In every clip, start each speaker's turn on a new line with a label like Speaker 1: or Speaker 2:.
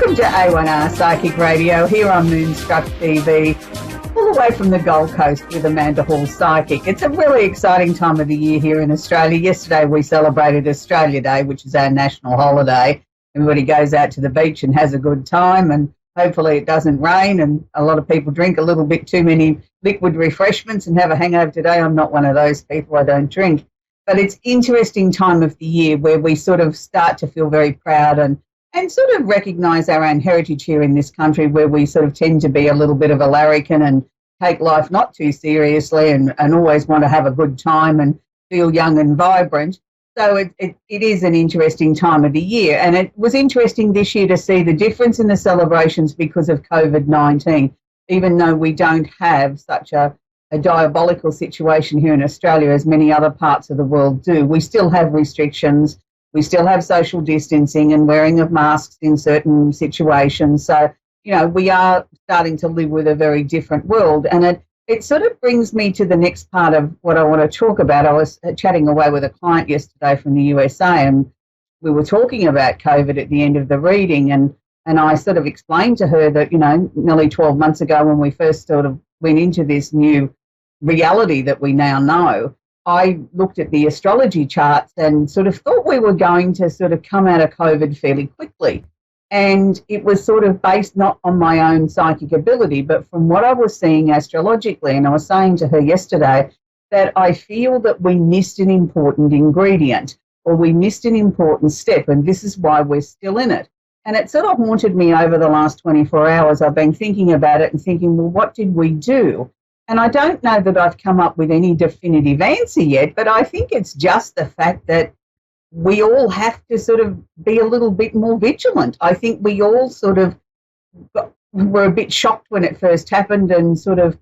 Speaker 1: Welcome to A1R Psychic Radio here on Moonstruck TV, all the way from the Gold Coast with Amanda Hall Psychic. It's a really exciting time of the year here in Australia. Yesterday we celebrated Australia Day, which is our national holiday. Everybody goes out to the beach and has a good time, and hopefully it doesn't rain, and a lot of people drink a little bit too many liquid refreshments and have a hangover today. I'm not one of those people. I don't drink. But it's interesting time of the year where we sort of start to feel very proud and sort of recognise our own heritage here in this country, where we sort of tend to be a little bit of a larrikin and take life not too seriously and always want to have a good time and feel young and vibrant. So it is an interesting time of the year. And it was interesting this year to see the difference in the celebrations because of COVID-19. Even though we don't have such a diabolical situation here in Australia as many other parts of the world do, we still have restrictions. We still have social distancing and wearing of masks in certain situations. So, you know, we are starting to live with a very different world. And it sort of brings me to the next part of what I want to talk about. I was chatting away with a client yesterday from the USA, and we were talking about COVID at the end of the reading. And I sort of explained to her that, you know, nearly 12 months ago when we first sort of went into this new reality that we now know, I looked at the astrology charts and sort of thought we were going to sort of come out of COVID fairly quickly. And it was sort of based not on my own psychic ability, but from what I was seeing astrologically. And I was saying to her yesterday that I feel that we missed an important ingredient, or we missed an important step, and this is why we're still in it. And it sort of haunted me over the last 24 hours. I've been thinking about it and thinking, well, what did we do? And I don't know that I've come up with any definitive answer yet, but I think it's just the fact that we all have to sort of be a little bit more vigilant. I think we all sort of were a bit shocked when it first happened, and sort of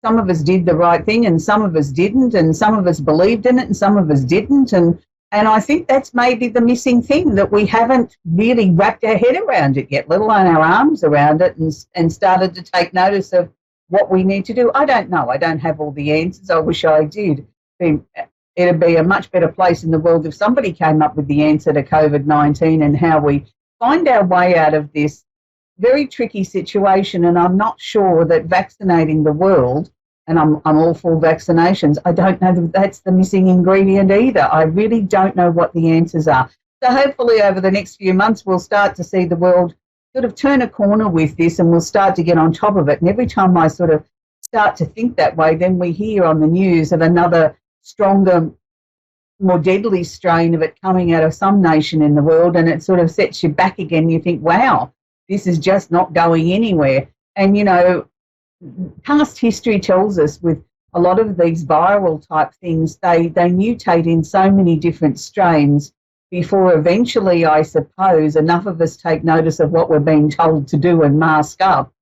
Speaker 1: some of us did the right thing and some of us didn't, and some of us believed in it and some of us didn't. And I think that's maybe the missing thing, that we haven't really wrapped our head around it yet, let alone our arms around it, and started to take notice of what we need to do. I don't know. I don't have all the answers. I wish I did. It'd be a much better place in the world if somebody came up with the answer to COVID-19 and how we find our way out of this very tricky situation. And I'm not sure that vaccinating the world, and I'm all for vaccinations, I don't know that that's the missing ingredient either. I really don't know what the answers are. So hopefully over the next few months we'll start to see the world sort of turn a corner with this, and we'll start to get on top of it. And every time I sort of start to think that way, then we hear on the news of another stronger, more deadly strain of it coming out of some nation in the world, and it sort of sets you back again. You think, wow, this is just not going anywhere. And, you know, past history tells us with a lot of these viral type things, they mutate in so many different strains before eventually, I suppose, enough of us take notice of what we're being told to do and mask up.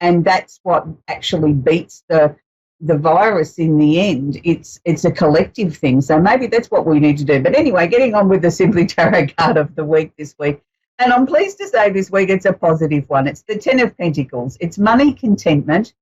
Speaker 1: And that's what actually beats the virus in the end. It's a collective thing. So maybe that's what we need to do. But anyway, getting on with the Simply Tarot card of the week this week. And I'm pleased to say this week it's a positive one. It's the Ten of Pentacles. It's money, contentment,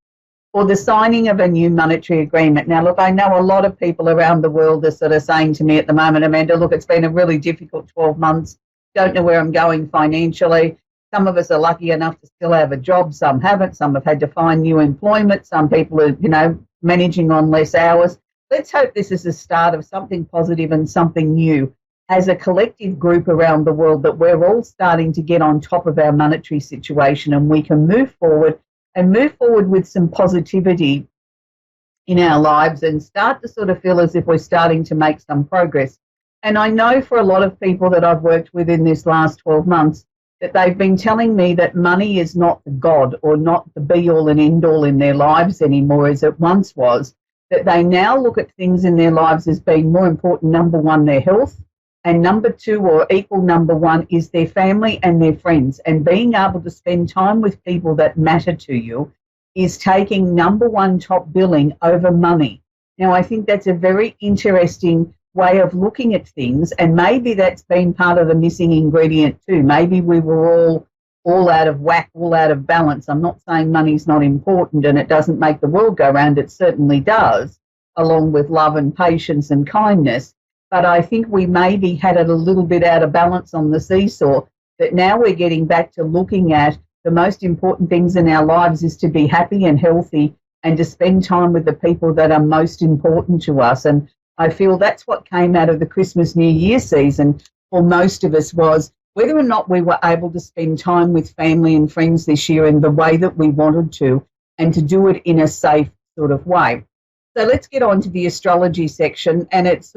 Speaker 1: or the signing of a new monetary agreement. Now, look, I know a lot of people around the world are sort of saying to me at the moment, Amanda, look, it's been a really difficult 12 months. Don't know where I'm going financially. Some of us are lucky enough to still have a job. Some haven't. Some have had to find new employment. Some people are, you know, managing on less hours. Let's hope this is the start of something positive and something new as a collective group around the world, that we're all starting to get on top of our monetary situation and we can move forward with some positivity in our lives and start to sort of feel as if we're starting to make some progress. And I know for a lot of people that I've worked with in this last 12 months that they've been telling me that money is not the God or not the be-all and end-all in their lives anymore as it once was, that they now look at things in their lives as being more important. Number one, their health, and number two, or equal number one, is their family and their friends. And being able to spend time with people that matter to you is taking number one top billing over money. Now, I think that's a very interesting way of looking at things, and maybe that's been part of the missing ingredient too. Maybe we were all out of whack, all out of balance. I'm not saying money's not important and it doesn't make the world go round. It certainly does, along with love and patience and kindness. But I think we maybe had it a little bit out of balance on the seesaw. that now we're getting back to looking at the most important things in our lives is to be happy and healthy and to spend time with the people that are most important to us. And I feel that's what came out of the Christmas New Year season for most of us, was whether or not we were able to spend time with family and friends this year in the way that we wanted to, and to do it in a safe sort of way. So let's get on to the astrology section, and it's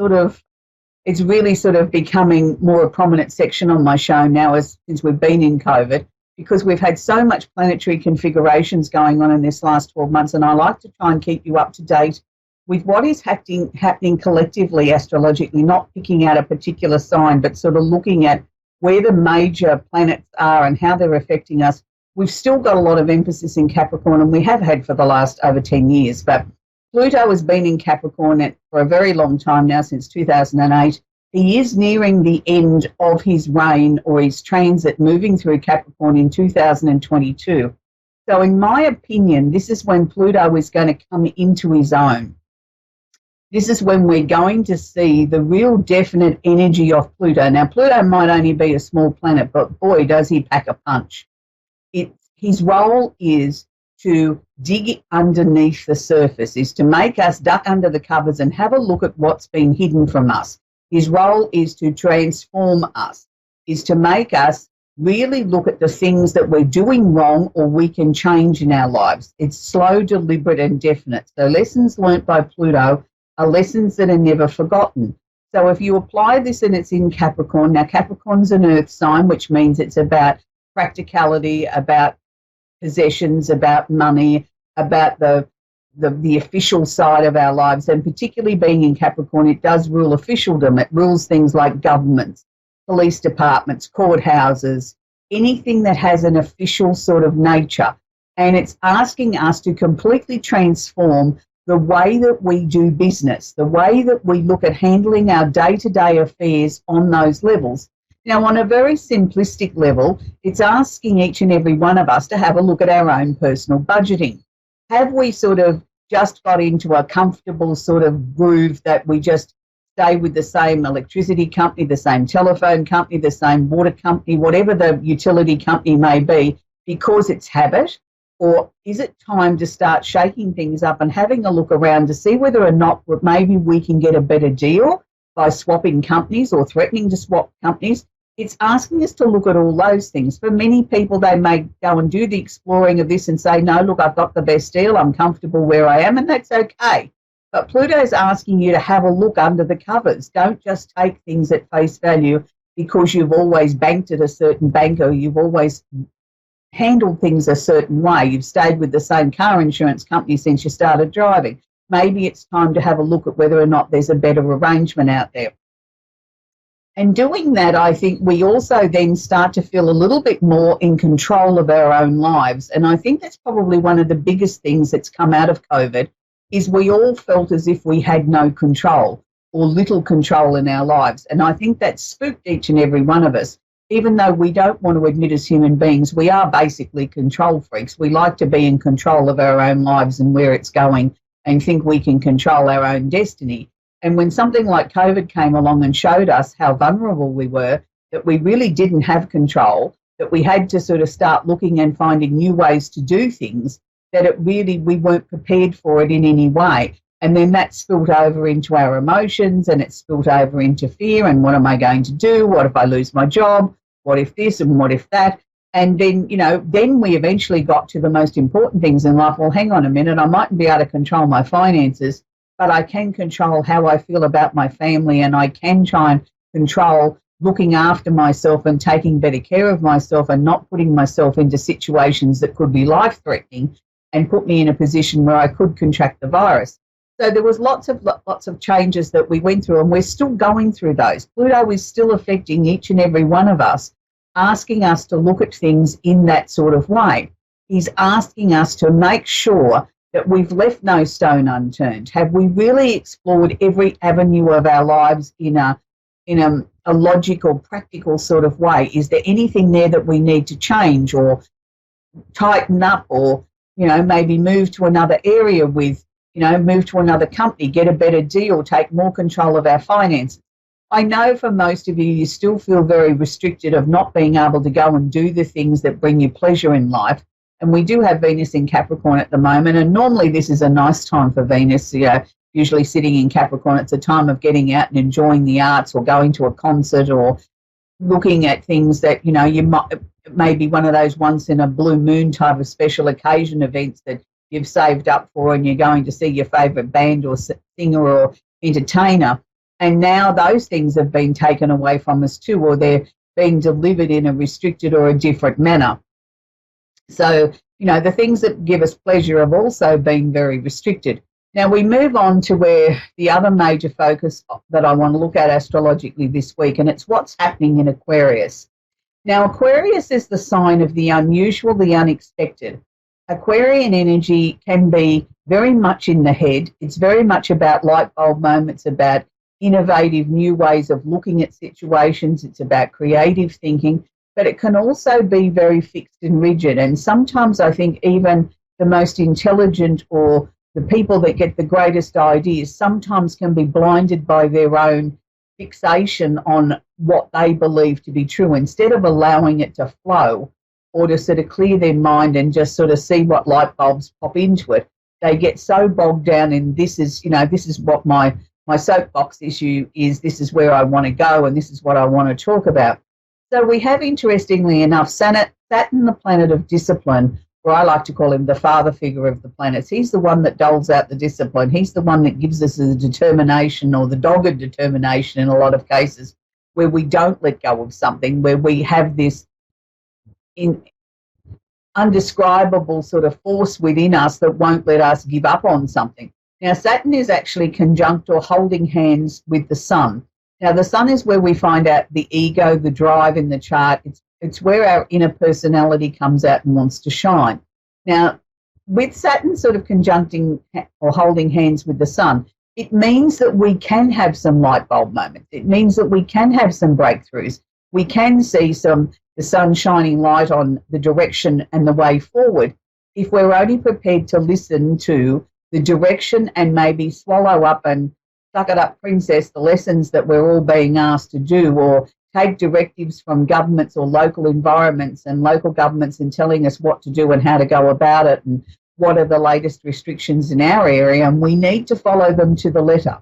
Speaker 1: really sort of becoming more a prominent section on my show now since we've been in COVID, because we've had so much planetary configurations going on in this last 12 months, and I like to try and keep you up to date with what is happening collectively astrologically, not picking out a particular sign, but sort of looking at where the major planets are and how they're affecting us. We've still got a lot of emphasis in Capricorn, and we have had for the last over 10 years, but Pluto has been in Capricorn for a very long time now, since 2008. He is nearing the end of his reign, or his transit, moving through Capricorn in 2022. So in my opinion, this is when Pluto is going to come into his own. This is when we're going to see the real definite energy of Pluto. Now, Pluto might only be a small planet, but boy, does he pack a punch. His role is to dig underneath the surface, is to make us duck under the covers and have a look at what's been hidden from us. His role is to transform us, is to make us really look at the things that we're doing wrong or we can change in our lives. It's slow, deliberate, and definite. So lessons learnt by Pluto are lessons that are never forgotten. So if you apply this and it's in Capricorn, now Capricorn's an earth sign, which means it's about practicality, about possessions, about money, about the official side of our lives, and particularly being in Capricorn, it does rule officialdom. It rules things like governments, police departments, courthouses, anything that has an official sort of nature. And it's asking us to completely transform the way that we do business, the way that we look at handling our day-to-day affairs on those levels. Now, on a very simplistic level, it's asking each and every one of us to have a look at our own personal budgeting. Have we sort of just got into a comfortable sort of groove that we just stay with the same electricity company, the same telephone company, the same water company, whatever the utility company may be, because it's habit? Or is it time to start shaking things up and having a look around to see whether or not maybe we can get a better deal by swapping companies or threatening to swap companies? It's asking us to look at all those things. For many people, they may go and do the exploring of this and say, no, look, I've got the best deal, I'm comfortable where I am, and that's okay. But Pluto's asking you to have a look under the covers. Don't just take things at face value because you've always banked at a certain bank, or you've always handled things a certain way. You've stayed with the same car insurance company since you started driving. Maybe it's time to have a look at whether or not there's a better arrangement out there. And doing that, I think we also then start to feel a little bit more in control of our own lives. And I think that's probably one of the biggest things that's come out of COVID, is we all felt as if we had no control or little control in our lives. And I think that spooked each and every one of us. Even though we don't want to admit as human beings, we are basically control freaks. We like to be in control of our own lives and where it's going, and think we can control our own destiny. And when something like COVID came along and showed us how vulnerable we were, that we really didn't have control, that we had to sort of start looking and finding new ways to do things, that it really, we weren't prepared for it in any way. And then that spilled over into our emotions, and it spilled over into fear, and what am I going to do? What if I lose my job? What if this and what if that? And then, then we eventually got to the most important things in life. Well, hang on a minute, I mightn't be able to control my finances, but I can control how I feel about my family, and I can try and control looking after myself and taking better care of myself and not putting myself into situations that could be life-threatening and put me in a position where I could contract the virus. So there was lots of changes that we went through, and we're still going through those. Pluto is still affecting each and every one of us, asking us to look at things in that sort of way. He's asking us to make sure that we've left no stone unturned. Have we really explored every avenue of our lives in a logical, practical sort of way? Is there anything there that we need to change or tighten up, or maybe move to another area with, move to another company, get a better deal, take more control of our finances? I know for most of you, you still feel very restricted of not being able to go and do the things that bring you pleasure in life. And we do have Venus in Capricorn at the moment. And normally this is a nice time for Venus. Usually sitting in Capricorn, it's a time of getting out and enjoying the arts or going to a concert or looking at things that, you might maybe one of those once in a blue moon type of special occasion events that you've saved up for and you're going to see your favourite band or singer or entertainer. And now those things have been taken away from us too, or they're being delivered in a restricted or a different manner. So, the things that give us pleasure have also been very restricted. Now we move on to where the other major focus that I want to look at astrologically this week, and it's what's happening in Aquarius. Now, Aquarius is the sign of the unusual, the unexpected. Aquarian energy can be very much in the head. It's very much about light bulb moments, about innovative new ways of looking at situations. It's about creative thinking, but it can also be very fixed and rigid. And sometimes I think even the most intelligent or the people that get the greatest ideas sometimes can be blinded by their own fixation on what they believe to be true, instead of allowing it to flow or to sort of clear their mind and just sort of see what light bulbs pop into it. They get so bogged down in this is what my soapbox issue is, this is where I want to go, and this is what I want to talk about. So we have, interestingly enough, Saturn, the planet of discipline, or I like to call him the father figure of the planets. He's the one that doles out the discipline. He's the one that gives us the determination, or the dogged determination in a lot of cases, where we don't let go of something, where we have this undescribable sort of force within us that won't let us give up on something. Now, Saturn is actually conjunct or holding hands with the Sun. Now, the Sun is where we find out the ego, the drive in the chart. It's where our inner personality comes out and wants to shine. Now, with Saturn sort of conjuncting or holding hands with the Sun, it means that we can have some light bulb moments. It means that we can have some breakthroughs. We can see the sun shining light on the direction and the way forward if we're only prepared to listen to the direction and maybe swallow up and suck it up, princess, the lessons that we're all being asked to do, or take directives from governments or local environments and local governments and telling us what to do and how to go about it and what are the latest restrictions in our area, and we need to follow them to the letter.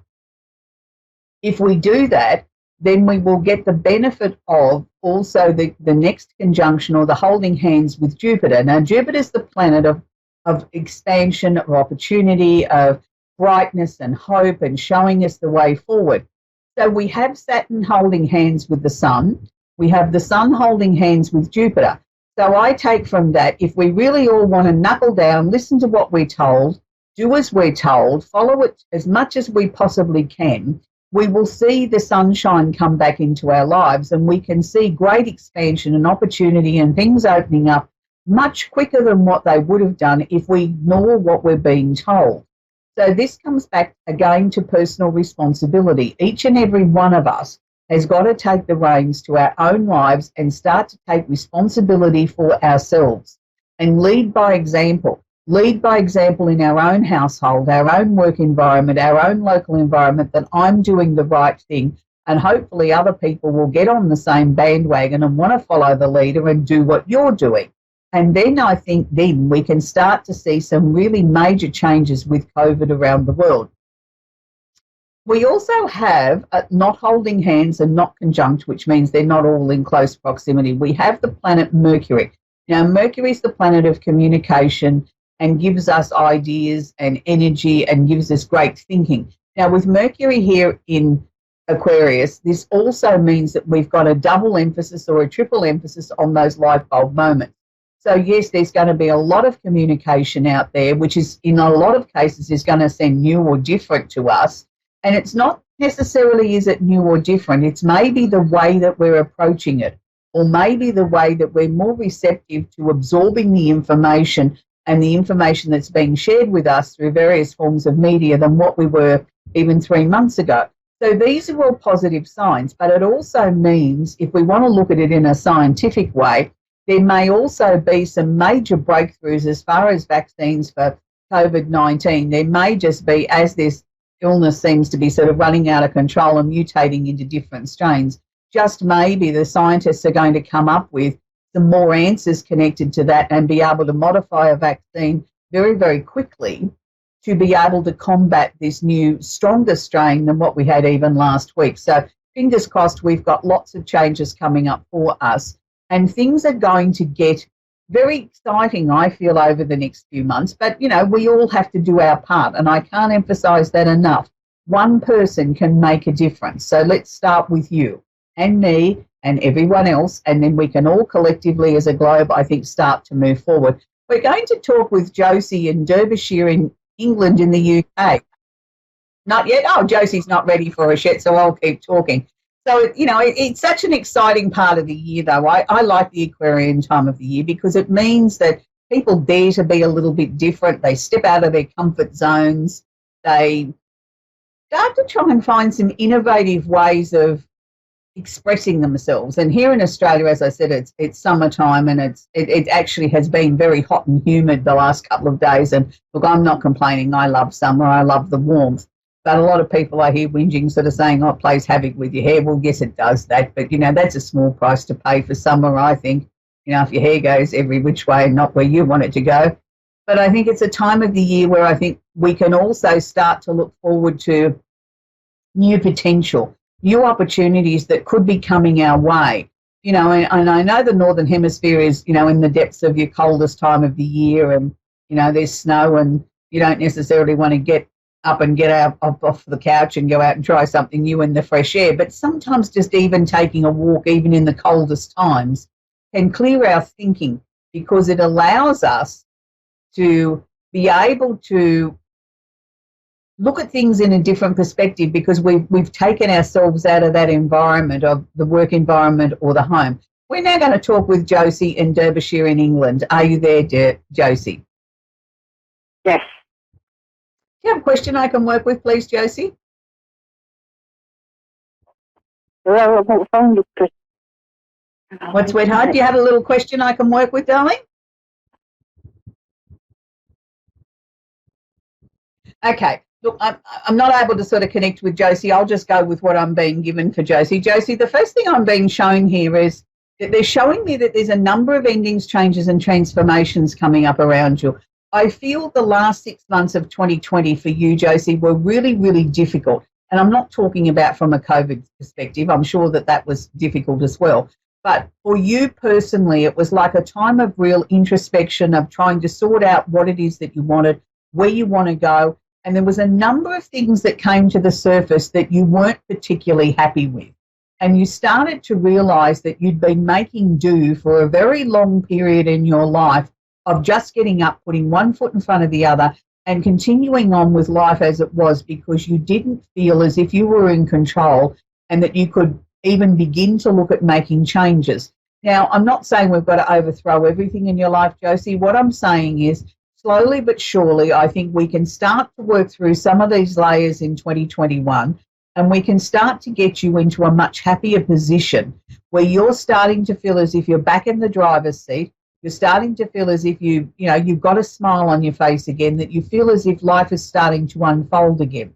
Speaker 1: If we do that, then we will get the benefit of also the next conjunction or the holding hands with Jupiter. Now, Jupiter is the planet of expansion, of opportunity, of brightness and hope and showing us the way forward. So we have Saturn holding hands with the Sun. We have the Sun holding hands with Jupiter. So I take from that, if we really all want to knuckle down, listen to what we're told, do as we're told, follow it as much as we possibly can, we will see the sunshine come back into our lives, and we can see great expansion and opportunity and things opening up much quicker than what they would have done if we ignore what we're being told. So this comes back again to personal responsibility. Each and every one of us has got to take the reins to our own lives and start to take responsibility for ourselves and lead by example. Lead by example in our own household, our own work environment, our own local environment, that I'm doing the right thing, and hopefully other people will get on the same bandwagon and want to follow the leader and do what you're doing. And then I think then we can start to see some really major changes with COVID around the world. We also have not holding hands and not conjunct, which means they're not all in close proximity. We have the planet Mercury. Now, Mercury is the planet of communication and gives us ideas and energy and gives us great thinking. Now, with Mercury here in Aquarius, this also means that we've got a double emphasis or a triple emphasis on those light bulb moments. So, yes, there's going to be a lot of communication out there, which is in a lot of cases is going to seem new or different to us. And it's not necessarily is it new or different. It's maybe the way that we're approaching it, or maybe the way that we're more receptive to absorbing the information and the information that's being shared with us through various forms of media than what we were even 3 months ago. So these are all positive signs, but it also means, if we want to look at it in a scientific way, there may also be some major breakthroughs as far as vaccines for COVID-19. There may just be, as there's illness seems to be sort of running out of control and mutating into different strains. Just maybe the scientists are going to come up with some more answers connected to that and be able to modify a vaccine very, very quickly to be able to combat this new, stronger strain than what we had even last week. So fingers crossed, we've got lots of changes coming up for us, and things are going to get very exciting, I feel, over the next few months. But, you know, we all have to do our part, and I can't emphasise that enough. One person can make a difference. So let's start with you and me and everyone else, and then we can all collectively as a globe, I think, start to move forward. We're going to talk with Josie in Derbyshire in England in the UK. Not yet? Oh, Josie's not ready for us yet, so I'll keep talking. So, you know, it's such an exciting part of the year, though. I like the Aquarian time of the year because it means that people dare to be a little bit different. They step out of their comfort zones. They start to try and find some innovative ways of expressing themselves. And here in Australia, as I said, it's summertime, and it actually has been very hot and humid the last couple of days. And look, I'm not complaining. I love summer. I love the warmth. But a lot of people I hear whinging, sort of saying, oh, it plays havoc with your hair. Well, yes, it does that. But, you know, that's a small price to pay for summer, I think. You know, if your hair goes every which way and not where you want it to go. But I think it's a time of the year where I think we can also start to look forward to new potential, new opportunities that could be coming our way. You know, and I know the Northern Hemisphere is, you know, in the depths of your coldest time of the year, and, you know, there's snow and you don't necessarily want to get up and get out off the couch and go out and try something new in the fresh air. But sometimes just even taking a walk, even in the coldest times, can clear our thinking, because it allows us to be able to look at things in a different perspective, because we've taken ourselves out of that environment of the work environment or the home. We're now going to talk with Josie in Derbyshire in England. Are you there, Josie?
Speaker 2: Yes.
Speaker 1: Do you have a question I can work with, please, Josie?
Speaker 2: Well, I found it.
Speaker 1: What, sweetheart? Do you have a little question I can work with, darling? Okay. Look, I'm not able to sort of connect with Josie. I'll just go with what I'm being given for Josie. Josie, the first thing I'm being shown here is that they're showing me that there's a number of endings, changes and transformations coming up around you. I feel the last 6 months of 2020 for you, Josie, were really, really difficult. And I'm not talking about from a COVID perspective. I'm sure that that was difficult as well. But for you personally, it was like a time of real introspection, of trying to sort out what it is that you wanted, where you want to go. And there was a number of things that came to the surface that you weren't particularly happy with. And you started to realise that you'd been making do for a very long period in your life of just getting up, putting one foot in front of the other and continuing on with life as it was, because you didn't feel as if you were in control and that you could even begin to look at making changes. Now, I'm not saying we've got to overthrow everything in your life, Josie. What I'm saying is, slowly but surely, I think we can start to work through some of these layers in 2021, and we can start to get you into a much happier position where you're starting to feel as if you're back in the driver's seat. You're starting to feel as if you've got a smile on your face again, that you feel as if life is starting to unfold again.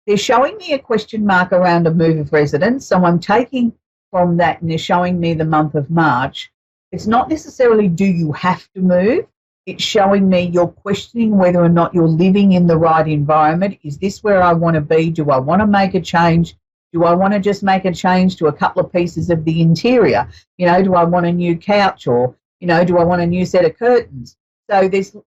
Speaker 1: They're showing me a question mark around a move of residence, so I'm taking from that, and they're showing me the month of March. It's not necessarily do you have to move. It's showing me you're questioning whether or not you're living in the right environment. Is this where I want to be? Do I want to make a change? Do I want to just make a change to a couple of pieces of the interior? You know, do I want a new couch, or, you know, do I want a new set of curtains? So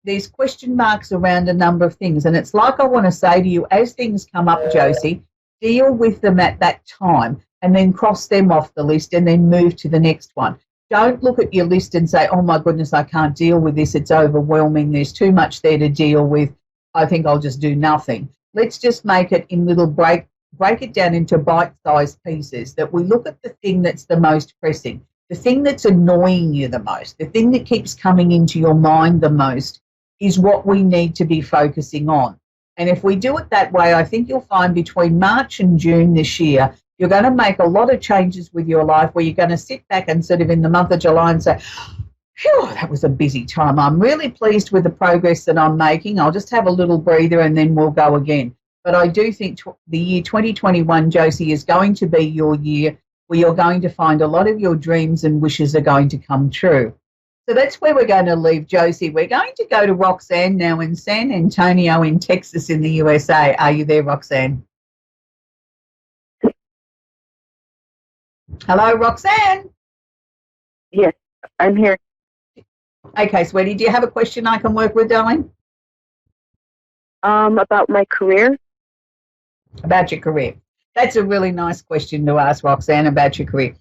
Speaker 1: there's question marks around a number of things. And it's like I want to say to you, as things come up, Josie, deal with them at that time and then cross them off the list and then move to the next one. Don't look at your list and say, oh, my goodness, I can't deal with this. It's overwhelming. There's too much there to deal with. I think I'll just do nothing. Let's just make it in little break it down into bite-sized pieces, that we look at the thing that's the most pressing, the thing that's annoying you the most, the thing that keeps coming into your mind the most is what we need to be focusing on. And if we do it that way, I think you'll find between March and June this year, you're going to make a lot of changes with your life where you're going to sit back and sort of in the month of July and say, phew, that was a busy time. I'm really pleased with the progress that I'm making. I'll just have a little breather and then we'll go again. But I do think the year 2021, Josie, is going to be your year where you're going to find a lot of your dreams and wishes are going to come true. So that's where we're going to leave Josie. We're going to go to Roxanne now in San Antonio in Texas in the USA. Are you there, Roxanne? Hello, Roxanne.
Speaker 2: Yes, I'm here.
Speaker 1: Okay, sweetie, do you have a question I can work with, darling?
Speaker 2: About my career.
Speaker 1: About your career. That's a really nice question to ask, Roxanne, about your career.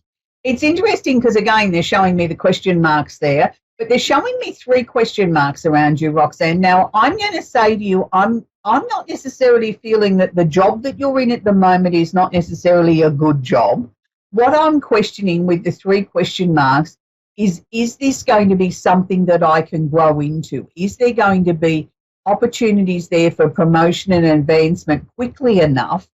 Speaker 1: It's interesting because, again, they're showing me the question marks there, but they're showing me 3 question marks around you, Roxanne. Now, I'm going to say to you, I'm not necessarily feeling that the job that you're in at the moment is not necessarily a good job. What I'm questioning with the 3 question marks is this going to be something that I can grow into? Is there going to be opportunities there for promotion and advancement quickly enough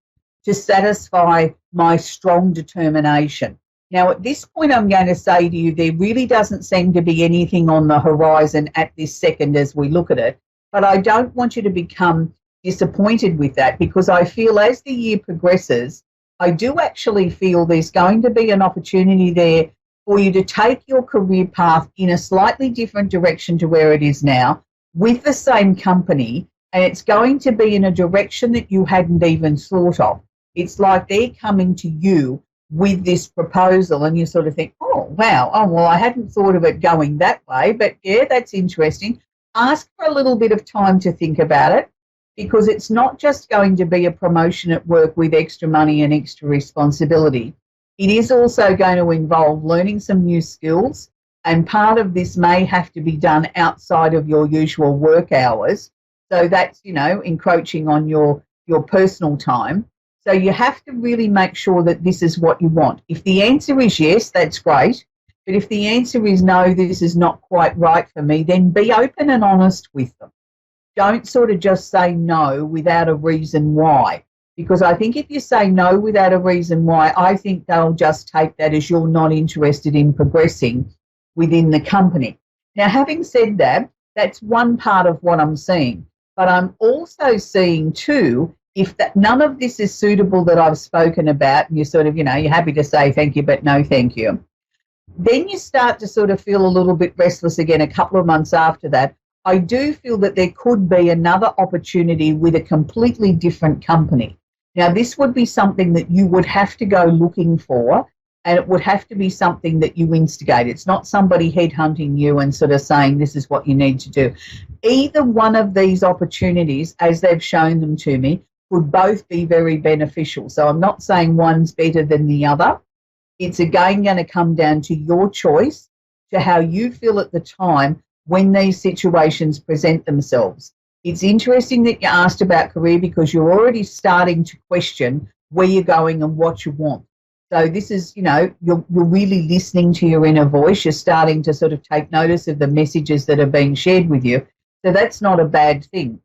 Speaker 1: to satisfy my strong determination? Now, at this point, I'm going to say to you, there really doesn't seem to be anything on the horizon at this second as we look at it, but I don't want you to become disappointed with that, because I feel as the year progresses, I do actually feel there's going to be an opportunity there for you to take your career path in a slightly different direction to where it is now with the same company, and it's going to be in a direction that you hadn't even thought of. It's like they're coming to you with this proposal and you sort of think, oh, wow, oh, well, I hadn't thought of it going that way, but yeah, that's interesting. Ask for a little bit of time to think about it, because it's not just going to be a promotion at work with extra money and extra responsibility. It is also going to involve learning some new skills, and part of this may have to be done outside of your usual work hours. So that's, you know, encroaching on your personal time. So you have to really make sure that this is what you want. If the answer is yes, that's great. But if the answer is no, this is not quite right for me, then be open and honest with them. Don't sort of just say no without a reason why. Because I think if you say no without a reason why, I think they'll just take that as you're not interested in progressing within the company. Now, having said that, that's one part of what I'm seeing. But I'm also seeing too, if that none of this is suitable that I've spoken about, and you're sort of, you know, you're happy to say thank you, but no thank you, then you start to sort of feel a little bit restless again a couple of months after that. I do feel that there could be another opportunity with a completely different company. Now, this would be something that you would have to go looking for, and it would have to be something that you instigate. It's not somebody headhunting you and sort of saying this is what you need to do. Either one of these opportunities, as they've shown them to me, would both be very beneficial. So I'm not saying one's better than the other. It's again going to come down to your choice, to how you feel at the time when these situations present themselves. It's interesting that you asked about career, because you're already starting to question where you're going and what you want. So this is, you know, you're really listening to your inner voice. You're starting to sort of take notice of the messages that are being shared with you. So that's not a bad thing.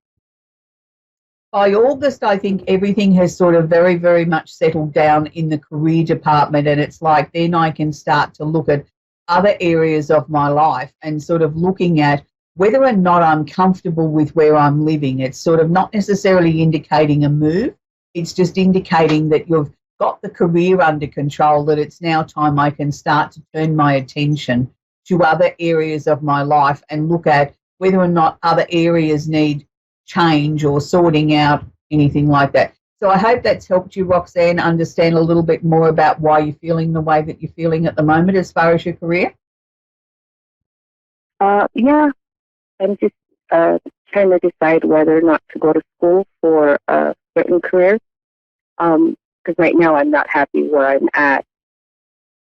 Speaker 1: By August, I think everything has sort of very, very much settled down in the career department, and it's like then I can start to look at other areas of my life and sort of looking at whether or not I'm comfortable with where I'm living. It's sort of not necessarily indicating a move. It's just indicating that you've got the career under control, that it's now time I can start to turn my attention to other areas of my life and look at whether or not other areas need change or sorting out, anything like that. So I hope that's helped you, Roxanne, understand a little bit more about why you're feeling the way that you're feeling at the moment as far as your career.
Speaker 2: Yeah, I'm just trying to decide whether or not to go to school for a certain career. Because right now I'm not happy where I'm at.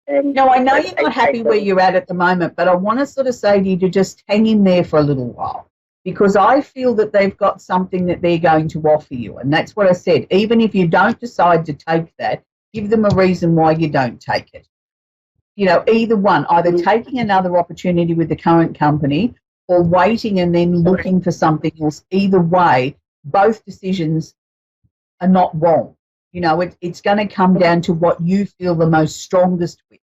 Speaker 2: And
Speaker 1: no, I know you're not happy where you're at the moment, but I want to sort of say to you to just hang in there for a little while, because I feel that they've got something that they're going to offer you. And that's what I said. Even if you don't decide to take that, give them a reason why you don't take it. You know, either one, either taking another opportunity with the current company or waiting and then looking for something else. Either way, both decisions are not wrong. You know, it's going to come down to what you feel the most strongest with.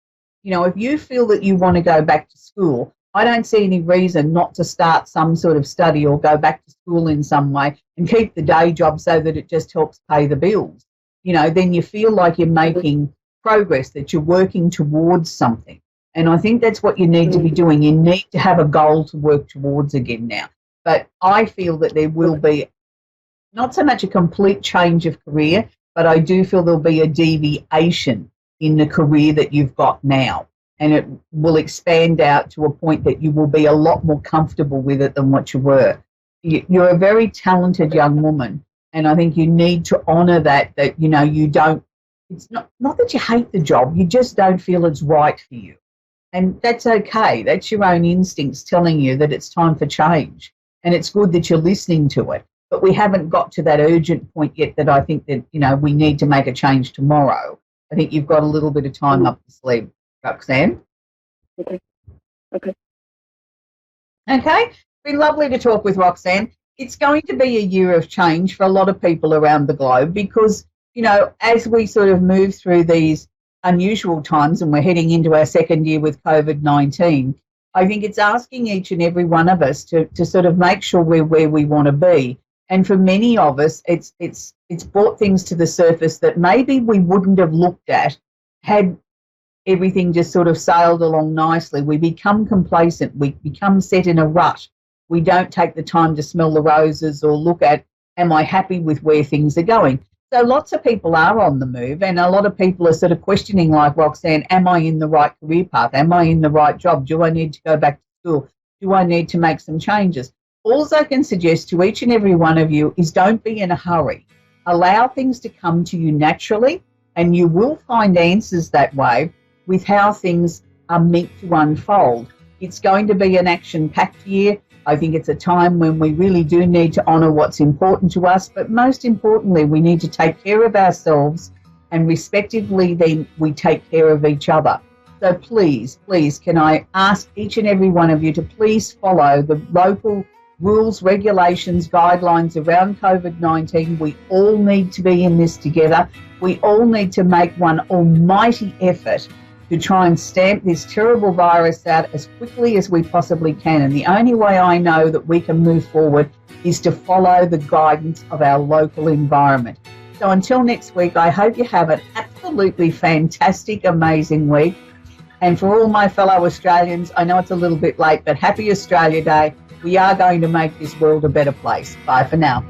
Speaker 1: You know, if you feel that you want to go back to school, I don't see any reason not to start some sort of study or go back to school in some way and keep the day job so that it just helps pay the bills. You know, then you feel like you're making progress, that you're working towards something. And I think that's what you need to be doing. You need to have a goal to work towards again now. But I feel that there will be not so much a complete change of career, but I do feel there'll be a deviation in the career that you've got now. And it will expand out to a point that you will be a lot more comfortable with it than what you were. You're a very talented young woman, and I think you need to honour that, you know, you don't, it's not that you hate the job, you just don't feel it's right for you. And that's okay. That's your own instincts telling you that it's time for change. And it's good that you're listening to it. But we haven't got to that urgent point yet that I think that, you know, we need to make a change tomorrow. I think you've got a little bit of time up the sleeve, Roxanne.
Speaker 2: Okay.
Speaker 1: Okay. It's been lovely to talk with Roxanne. It's going to be a year of change for a lot of people around the globe because, you know, as we sort of move through these unusual times and we're heading into our second year with COVID-19, I think it's asking each and every one of us to sort of make sure we're where we want to be. And for many of us, it's brought things to the surface that maybe we wouldn't have looked at had everything just sort of sailed along nicely. We become complacent. We become set in a rut. We don't take the time to smell the roses or look at, am I happy with where things are going? So lots of people are on the move, and a lot of people are sort of questioning, like Roxanne, am I in the right career path? Am I in the right job? Do I need to go back to school? Do I need to make some changes? All I can suggest to each and every one of you is don't be in a hurry. Allow things to come to you naturally, and you will find answers that way with how things are meant to unfold. It's going to be an action-packed year. I think it's a time when we really do need to honour what's important to us, but most importantly, we need to take care of ourselves, and respectively then we take care of each other. So please, can I ask each and every one of you to please follow the local rules, regulations, guidelines around COVID-19. We all need to be in this together. We all need to make one almighty effort to try and stamp this terrible virus out as quickly as we possibly can. And the only way I know that we can move forward is to follow the guidance of our local environment. So until next week, I hope you have an absolutely fantastic, amazing week. And for all my fellow Australians, I know it's a little bit late, but happy Australia Day. We are going to make this world a better place. Bye for now.